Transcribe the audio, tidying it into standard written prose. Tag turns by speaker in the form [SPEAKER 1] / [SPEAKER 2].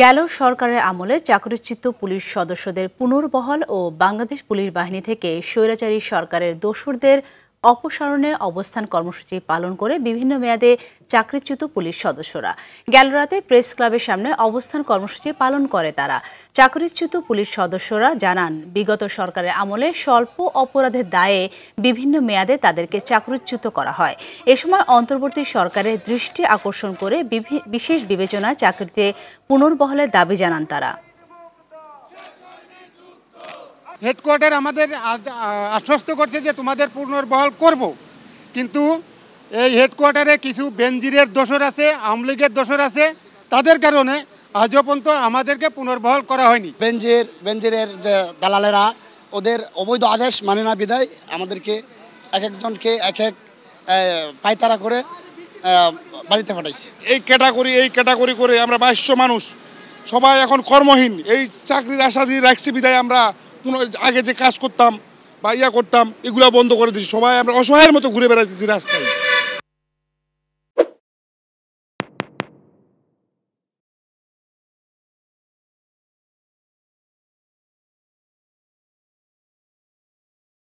[SPEAKER 1] গেল সরকারের আমলে চাকরিচ্যুত পুলিশ সদস্যদের পুনর্বহাল ও বাংলাদেশ পুলিশ বাহিনী থেকে স্বৈরাচারী সরকারের দোসরদের অপসারণের অবস্থান কর্মসূচি পালন করে বিভিন্ন মেয়াদে চাকরিচ্যুত পুলিশ সদস্যরা গেল রাতে প্রেস ক্লাবের সামনে অবস্থান কর্মসূচি পালন করে তারা। চাকরিচ্যুত পুলিশ সদস্যরা জানান, বিগত সরকারের আমলে স্বল্প অপরাধের দায়ে বিভিন্ন মেয়াদে তাদেরকে চাকরিচ্যুত করা হয়। এ সময় অন্তর্বর্তী সরকারের দৃষ্টি আকর্ষণ করে বিশেষ বিবেচনায় চাকরিতে পুনর্বহালের দাবি জানান তারা।
[SPEAKER 2] হেডকোয়ার্টার আমাদের আশ্বস্ত করছে যে তোমাদের পুনর্বহাল করব, কিন্তু এই হেডকোয়ার্টারে কিছু বেনজিরের দোসর আছে, আওয়ামী লীগের দোসর আছে, তাদের কারণে আজও পর্যন্ত আমাদেরকে পুনর্বহাল করা হয়নি।
[SPEAKER 3] বেনজিরের যে দালালেরা ওদের অবৈধ আদেশ মানে না বিদায় আমাদেরকে এক একজনকে এক এক পায়তারা করে বাড়িতে পাঠাইছে।
[SPEAKER 4] এই ক্যাটাগরি করে আমরা 2200 মানুষ সবাই এখন কর্মহীন। এই চাকরির আশা দিয়ে রাখছি বিদায় আমরা আগে যে কাজ করতাম বা করতাম এগুলো বন্ধ করে দিচ্ছি। সবাই আমরা অসহায়ের মতো ঘুরে বেড়াচ্ছি রাস্তায়।